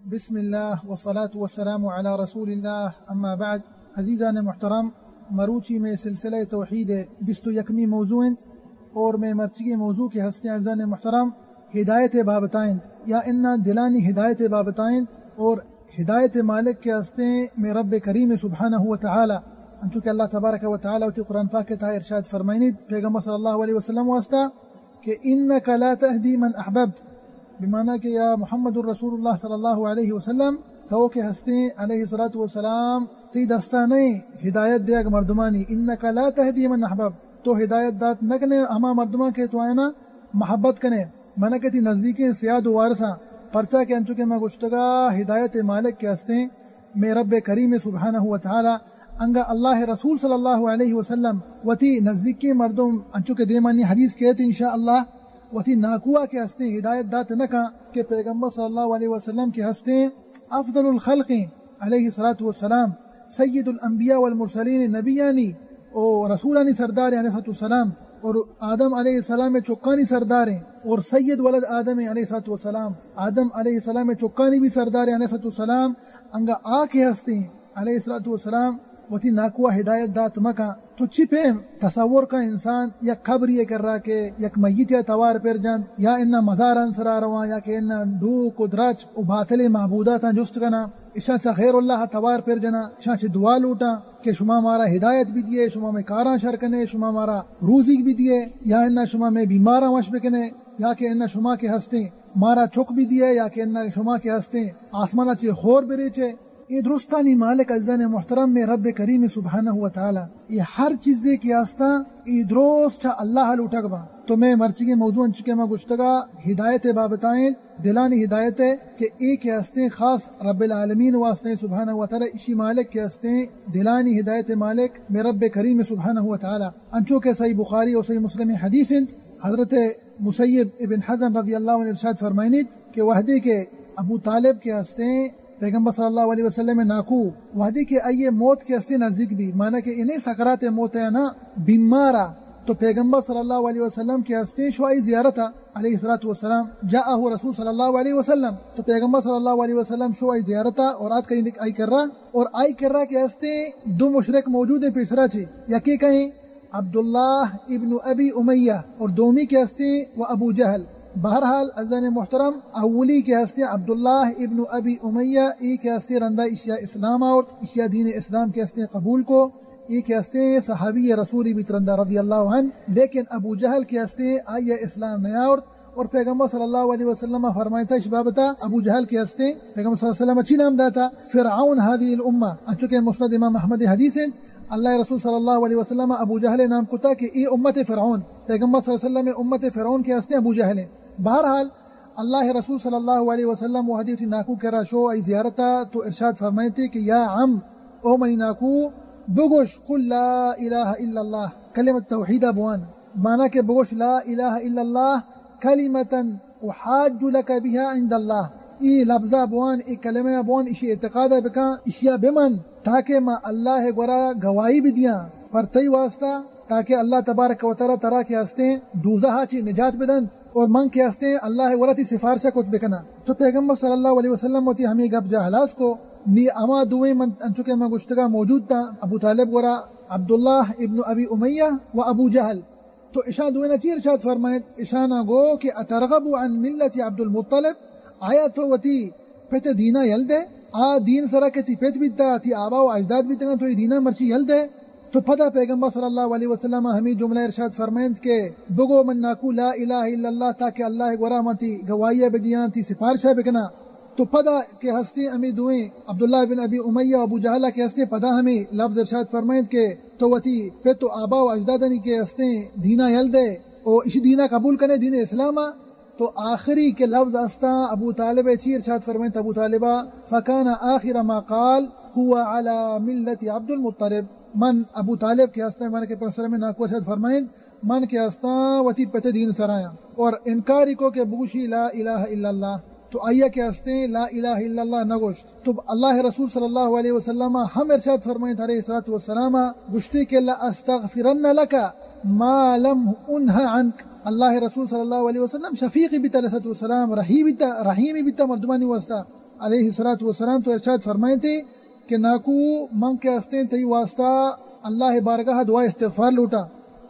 بسم الله والصلاة والسلام على رسول الله اما بعد. عزیزان محترم، مروچی میں سلسلہ توحید 21 موضوع اور میں مرچی موضوع کے ہستے عزیزان محترم ہدایت بابتائند یا انا دلانی ہدایت بابتائند اور ہدایت مالک کے ہستے میں رب کریم سبحانہ و تعالی انچونکہ اللہ تبارک و تعالی وتی قرآن پاک تا ارشاد فرمائنید پیغمبر صلی اللہ علیہ وسلم واسطہ کہ انک لا تہدی من احببت، بمعنی کہ یا محمد الرسول اللہ صلی اللہ علیہ وسلم تو کہ ہستے علیہ الصلوۃ والسلام تی دستانے ہدایت دے اگ مردمانی، انک لا تہدی من احببت، تو ہدایت دات نکنے ہما مردمہ کے تو آئینا محبت کنے منع کہ تی نزدیکیں سیاد و وارثاں پرچہ کے انچو کہ میں گشتگا ہدایت مالک کے ہستے میں رب کریم سبحانہ و تعالی انگا اللہ رسول صلی اللہ علیہ وسلم وتی نزدیکی مردم انچو کہ دیمانی حدیث کہتے انشاءاللہ وتی ناکوا کے ہستے ہدایت دات نکا کہ پیغمبر صلی اللہ علیہ وسلم کے ہستے افضل الخلق علیہ الصلوۃ والسلام سید الانبیاء والمرسلین نبیانی اور رسولانی سردار علیہ الصلوۃ والسلام اور آدم علیہ السلام میں چکانی سردار ہیں اور سید ولد آدم علیہ الصلوۃ والسلام آدم علیہ السلام میں چکانی بھی سردار علیہ الصلوۃ والسلام انگا آ کے ہستے علیہ الصلوۃ والسلام وتی ناکوا ہدایت دات مکا تو چھپے تصور کا انسان یا قبر یہ کر رہا کہ یک میت یا توار پر جان یا انہ مزار انسرا رواں یا کہ انہ ڈوک و درچ و باطل معبودات جست کنا اشان چا خیر اللہ توار پر جنا اشان چا دعا لوٹا کہ شما مارا ہدایت بھی دیے، شما میں کاراں شرکنے، شما مارا روزی بھی دیے، یا انہ شما میں بیماراں وش بکنے، یا کہ انہ شما کے ہستے مارا چک بھی دیے، یا کہ انہ شما کے ہستے آسمانہ چے خور بریچے. یہ درستانی مالک عزیزان محترم میں رب کریم سبحانہ و تعالی یہ ہر چیزے کی آستا یہ درست چا اللہ لوٹک با. تو میں مرچی کے موضوع انچکے میں گشتگا ہدایت بابتائیں دلانی ہدایت ہے کہ ایک کے ہستے خاص رب العالمین واسطے سبحانہ و تعالی اسی مالک کے ہستے دلانی ہدایت مالک میں رب کریم سبحانہ و تعالی انچو کے صحیح بخاری اور صحیح مسلم حدیث حضرت مسیب ابن حزن رضی اللہ عنہ ارشاد فرمائنید کہ وحدی کے ابو طالب کے ہستے پیغمبر صلی اللہ علیہ وسلم ناکو وحدی کے آئیے موت کے ہستے نزدیک بھی مانا کہ انہیں سکرات موت ہے نا بیمارا تو پیغمبر صلی اللہ علیہ وسلم کے ہستے شوائی زیارت علیہ الصلوۃ والسلام جاءہ رسول صلی اللہ علیہ وسلم تو پیغمبر صلی اللہ علیہ وسلم شوائی زیارت اور آج کہیں آئی کر رہا کے ہستے دو مشرک موجود ہیں پیسرا چی یا کہ کہیں عبداللہ ابن ابی امیہ اور دومی کے ہستے و ابو جہل. بہرحال عزیزان محترم اولی کے ہستے عبداللہ ابن ابی امیہ ای کے ہستے رندہ اشیاء اسلام اور اشیاء دین اسلام کے ہستے قبول کو ای کے ہستے صحابی رسولی بھی ترندہ رضی اللہ عنہ، لیکن ابو جہل کے ہستے آئیے اسلام نیا اور پیغمبر صلی اللہ علیہ وسلم فرمائتا اشبابتا ابو جہل کے ہستے پیغمبر صلی اللہ علیہ وسلم اچھی نام داتا فرعون هذه الامہ انچونکہ مسند امام احمد حدیث اللہ رسول صلی اللہ علیہ وسلم ابو جہل نام کتا کہ ای امت فرعون پیغمبر صلی اللہ علیہ وسلم امت فرعون کے ہستے ابو جہل. بہرحال اللہ رسول صلی اللہ علیہ وسلم و حدیث ناکو کرا شو ای زیارتا تو ارشاد فرمائتے کہ یا عم او منی ناکو بگوش قل لا الہ الا اللہ کلمت توحید بوان مانا کہ بگوش لا الہ الا اللہ کلمتا احاج لک بها عند اللہ ای لفظہ بوان ای کلمہ بوان اسی اعتقادہ بکا اشیاء بمن تاکہ ما اللہ گورا گواہی بھی دیا پر تی واسطہ تاکہ اللہ تبارک و تعالی ترا کے ہستے دوزہ چی نجات بدن اور من کے ہستے اللہ ورتی سفارشہ کت بکنا. تو پیغمبر صلی اللہ علیہ وسلم ہوتی ہمیں گب جہلاس کو نی اما دوئیں من انچکے میں گشتگا موجود تھا ابو طالب ورا عبداللہ ابن ابی امیہ و ابو جہل. تو اشان دوئیں چی ارشاد فرمائد اشانا گو کہ اترغب عن ملت عبد المطلب آیا تو وتی پت دینا یل دے آ دین سرا کے تی پت بیتا تی آبا و اجداد بیتا تو یہ دینا مرچی یل دے. تو پتہ پیغمبر صلی اللہ علیہ وسلم ہمیں جملہ ارشاد فرمائند کہ بگو من ناکو لا الہ الا اللہ تاکہ اللہ گورامتی گواہیہ بدیان تی سفارشہ بکنا. تو پتہ کے ہستے ہمیں دوئیں عبداللہ بن ابی امیہ ابو جہلہ کے ہستے پتہ ہمیں لفظ ارشاد فرمائند کہ تو وتی پہ تو آبا و اجدادنی کے ہستے دینا یل دے اور اسی دینا قبول کرنے دین اسلامہ. تو آخری کے لفظ استا ابو طالب چی ارشاد فرمائند ابو طالبہ فکان آخر ما قال هو على ملت عبد المطلب من ابو طالب کے ہستا من کے پرسر میں ناکو ارشاد فرمائند من کے ہستا وتی پتہ دین سرایا اور انکاری کو کہ بگوشی لا الہ الا اللہ تو آئیہ کے ہستے لا الہ الا اللہ نگوشت. تو اللہ رسول صلی اللہ علیہ وسلم ہم ارشاد فرمائند علیہ الصلوۃ والسلام گشتی کہ لا استغفرن لک ما لم انہ عنک اللہ رسول صلی اللہ علیہ وسلم شفیقی بیتا علیہ الصلوۃ والسلام رحیمی بیتا مردمانی واسطہ علیہ الصلوۃ والسلام تو ارشاد فرمائے تھے کہ ناکو من کے ہستے تی واسطہ اللہ بارگاہ دعا استغفار لوٹا،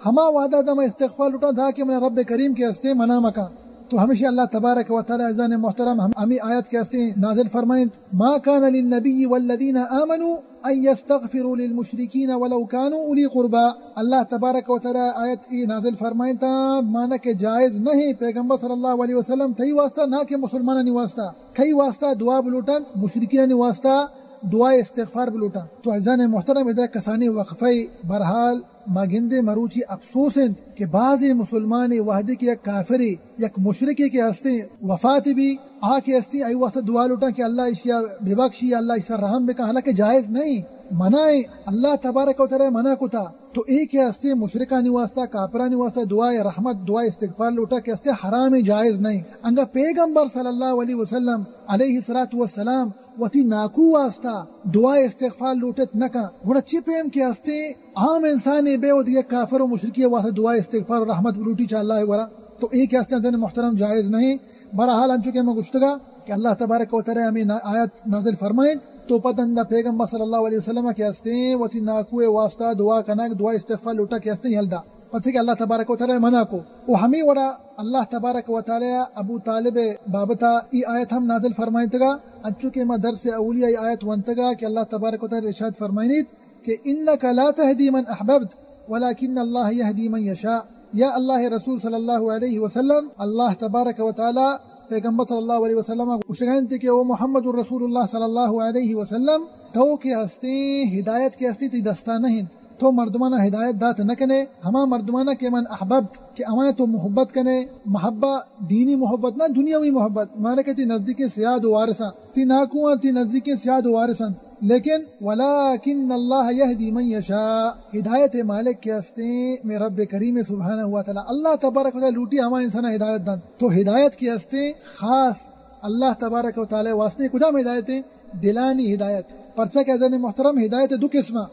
ہما وعدہ دا میں استغفار لوٹا تھا کہ من رب کریم کے ہستے منا مکا. تو ہمیشہ اللہ تبارک و تعالی عزیزان محترم ہمیں آیت کے ہستے نازل فرمائیں ما کان للنبی والذین آمنوا ان یستغفروا للمشرکین ولو کانوا اولی قربا. اللہ تبارک و تعالی آیت کی نازل فرمائیں تا مانا کہ جائز نہیں پیغمبر صلی اللہ علیہ وسلم تھی واسطہ نہ کہ مسلمانہ نی واسطہ کئی واسطہ دعا بلوٹن مشرکین نی واسطہ دعا استغفار بلوٹا. تو عزیزان محترم ادا کسانی وقفے برحال ماگندے مروچی افسوسند کہ بعض مسلمان وحدی کے یک کافری یک مشرکی کے ہستے وفات بھی آ کے ہستی ای واسطہ دعا لوٹا کہ اللہ اشیا ببخشی اللہ اس رحم بکا، حالانکہ جائز نہیں منائے اللہ تبارک و تعالی منع کو تھا. تو ایک ہستے مشرکانی واسطہ کافرانی واسطہ دعائے رحمت دعائے استغفار لوٹا کہ ہستے حرام جائز نہیں. انگا پیغمبر صلی اللہ علیہ وسلم علیہ الصلوۃ والسلام وتی ناکو واسطہ دعائے استغفار لوٹت نکا گوڑا چپیم کے ہستے عام انسانی بے ود یک کافر و مشرکی واسطہ دعائے استغفار و رحمت لوٹی چاہ اللہ ورا. تو ایک ہستے انسان محترم جائز نہیں. بہرحال ان چکے میں گشتگا کہ اللہ تبارک و تعالی ہمیں آیت نازل فرمائیں تو پتندہ پیغمبر صلی اللہ علیہ وسلم کے ہستے وتی ناکو واسطہ دعا کنک دعا استغفار لوٹا کے ہستے ہلدا پتہ کہ اللہ تبارک و تعالی منع کو وہ ہمیں وڑا اللہ تبارک و تعالی ابو طالب بابتا ای آیت ہم نازل فرمائیں تگا انچو کے میں درس اولیاء ای آیت ونتگا کہ اللہ تبارک و تعالی ارشاد فرمائنیت کہ انکا لا تہدی من احببت ولکن اللہ یہدی من یشاء. یا اللہ رسول صلی اللہ علیہ وسلم اللہ تبارک و تعالی پیغمبر صلی اللہ علیہ وسلم اشگانتی کہ وہ محمد الرسول اللہ صلی اللہ علیہ وسلم تو کے ہستے ہدایت کے ہستی تی دستہ نہیں تو مردمانہ ہدایت دات نہ کنے ہما مردمانہ کے من احببت کہ اما تو محبت کنے محبہ دینی محبت نہ دنیاوی محبت مانا کہ تی نزدیک سیاد و وارثاں تی ناکواں تی نزدیک سیاد و وارثاں لیکن ولیکن اللہ یہدی من یشاء ہدایت مالک کے ہستے میں رب کریم سبحانہ و تعالی اللہ تبارک و تعالی لوٹی ہما انسان ہدایت دن تو ہدایت کے ہستے خاص اللہ تبارک و تعالی واسطے کجا میں ہدایتیں دلانی ہدایت پرچہ کہ عزیزان محترم ہدایت دو قسمہ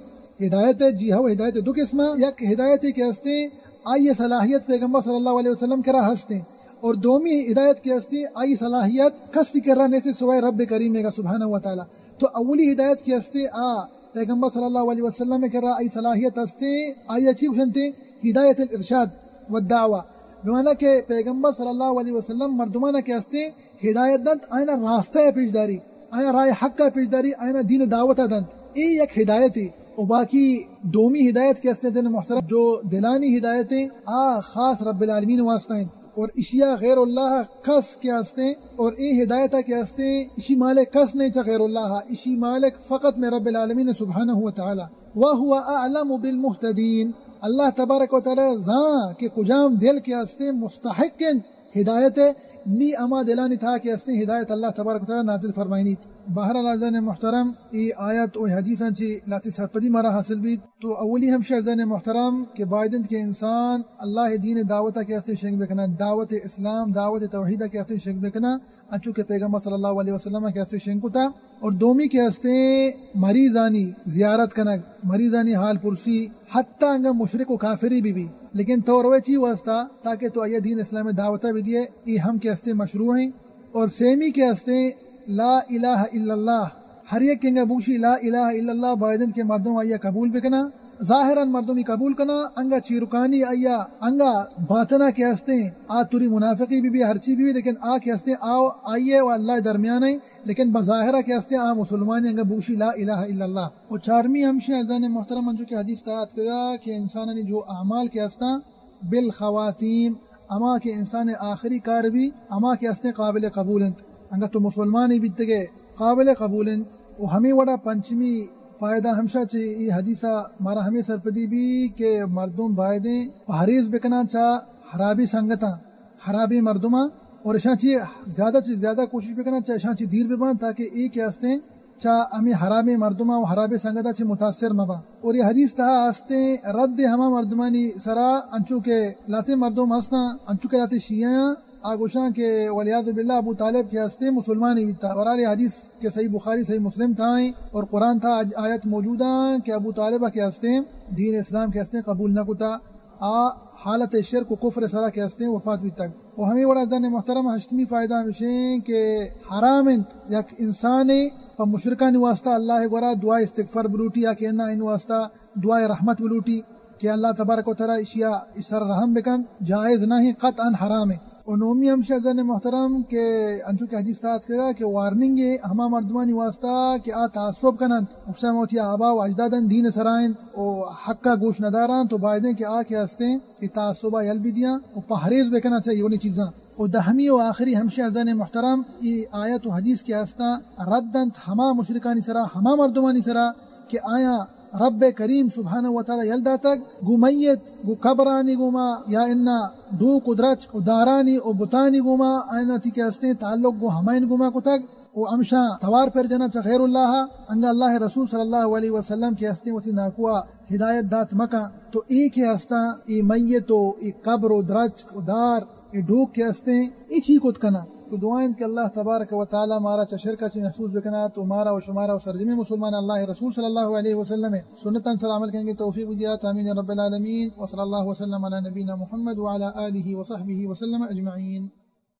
ہدایت جی ہو ہدایت دو قسمہ یک ہدایت کے ہستے آئی صلاحیت پیغمبر صلی اللہ علیہ وسلم کرا ہستے اور دومی ہدایت کے ہستی آئی صلاحیت کسی کر رہنے سے سوائے رب کریم کا سبحانہ و تعالی. تو اولی ہدایت کے ہستے پیغمبر صلی اللہ علیہ وسلم کر رہا آئی صلاحیت ہستے آئی اچھی وشنتے ہدایت الارشاد والدعوہ بمعنی کہ پیغمبر صلی اللہ علیہ وسلم مردمانہ کے ہستے ہدایت دنت آئینہ راستہ پیشداری آئینہ رائے حق کا پیشداری آئینہ دین دعوت دنت ای یک ہدایت ہے. اور باقی دومی ہدایت کے ہستے دن محترم جو دلانی ہدایتیں خاص رب العالمین واسطہ ہیں اور اشیاء غیر اللہ کس کے ہستے اور ای ہدایتہ کے ہستے اسی مالک کس نہیں چا غیر اللہ اسی مالک فقط میں رب العالمین سبحانہ و تعالی وَهُوَ أَعْلَمُ بِالْمُهْتَدِينَ. اللہ تبارک و تعالی زاں کے کجام دل کے ہستے مستحق ہدایت نی اما دلانی تھا کہ ہستے ہدایت اللہ تبارک و تعالی نازل فرمائنی. بہرحال عزیزان محترم ای آیت و حدیثاں چی لاتی سرپدی مارا حاصل بھی تو اولی ہمشہ عزیزان محترم کہ بائدند کے انسان اللہ دین دعوتہ کے ہستے شنگ بکنا دعوت اسلام دعوت توحیدہ کے ہستے شنگ بکنا انچو کہ پیغمبر صلی اللہ علیہ وسلم کے ہستے شنگ کتا اور دومی کے ہستے مریضانی زیارت کنک مریضانی حال پرسی حتی انگا مشرک و کافری بھی لیکن توروے چی واسطہ تاکہ تو آیا دین اسلام دعوتہ بھی دیے ای ہم کے ہستے مشروع ہیں. اور سیمی کے ہستے لا الہ الا اللہ ہر یک کنگا بوشی لا الہ الا اللہ بائدن کے مردوں آیا قبول بکنا ظاہراً مردمی قبول کنا انگا چیرکانی آیا انگا باطنہ کے ہستے توری منافقی بھی ہر چیز بھی لیکن کے ہستے آئیے و اللہ درمیان ہیں لیکن بظاہرہ کے ہستے مسلمانی انگا بوشی لا الہ الا اللہ. اور چارمی ہمشہ عزیزان محترم انجو کے حدیث تاعت کرا کہ انسانانی جو اعمال کے ہستا بالخواتیم اما کے انسان آخری کار بھی اما کے ہستے قابل قبول انت انگا تو مسلمانی بیتگے قابل قبول انت. وہ ہمیں وڑا پنچمی فائدہ ہمشہ چی یہ حدیثہ مارا ہمیں سرپدی بھی کہ مردم بائدیں پہریز بکنا چاہ حرابی سنگتاں حرابی مردمہ اور اشاں چی زیادہ کوشش بکنا چاہ اشاں چی دیر ببان تاکہ ایک ہستے چاہ ہمیں حرابی مردمہ و حرابی سنگتاں چی متاثر مبا. اور یہ حدیث تہا ہستے رد ہما مردمانی سرا انچو کے لاتے مردم ہستا انچو کے لاتے شیعہ آگوشاں کے ولیعذ باللہ ابو طالب کے ہستے مسلمانی بھی تھا. برحال حدیث کے صحیح بخاری صحیح مسلم تھائیں اور قرآن تھا آیت موجودہ کہ ابو طالبہ کے ہستے دین اسلام کے ہستے قبول نہ کتا حالت شرک و کفر سرا کے ہستے وفات بھی تک. و ہمیں وڑا زن محترم ہشتمی فائدہ ہمشیں کہ حرام انت یک انسانے پا مشرکان واسطہ اللہ گورا دعا استغفار بلوٹی یا کہ ان واسطہ دعا رحمت بلوٹی کہ اللہ تبارک و تعالی اشیا اسر رحم بکن جائز نہیں قطعا حرام ہے. اور نومی ہمشہ زن محترم کہ انچو کہ حدیث تات کرا کہ وارننگ ہے ہما مردمانی واسطہ کہ آ تعصب کنند اقسام ہوتی آبا و اجدادن دین سرائند و حق کا گوش نداران تو بائدیں کہ آ کے ہستے کہ تعصبہ یل بھی دیا و پہریز بکنا چاہیے انہیں چیزاں. و دہمی و آخری ہمشہ زن محترم یہ آیت و حدیث کے ہستا ردنت ہما مشرکانی سرا ہما مردمانی سرا کہ آیا رب کریم سبحانہ و تعالی یلدا تک گو میت گو قبرانی گوما یا انا دو قدرت و دارانی و بتانی گوما آئینا تی کے ہستے تعلق گو ہمائن گوما کو تک و امشا توار پر جنا چا خیر اللہ انگا اللہ رسول صلی اللہ علیہ وسلم کے ہستے وتی ناکوا ہدایت دات مکہ تو ایک ہستا ای میت و ای قبر و درج و دار ای ڈوک کے ہستے ایک ہی کت کنا. تو دعائیں کہ اللہ تبارک و تعالی مارا چا شرکا چی محفوظ بکنا تو مارا و شمارا و سرجمی مسلمان اللہ رسول صلی اللہ علیہ وسلم سنتاً سر عمل کریں گے توفیق دیات آمین رب العالمین و صلی اللہ وسلم علی نبینا محمد وعلی آلہ و صحبہ وسلم اجمعین.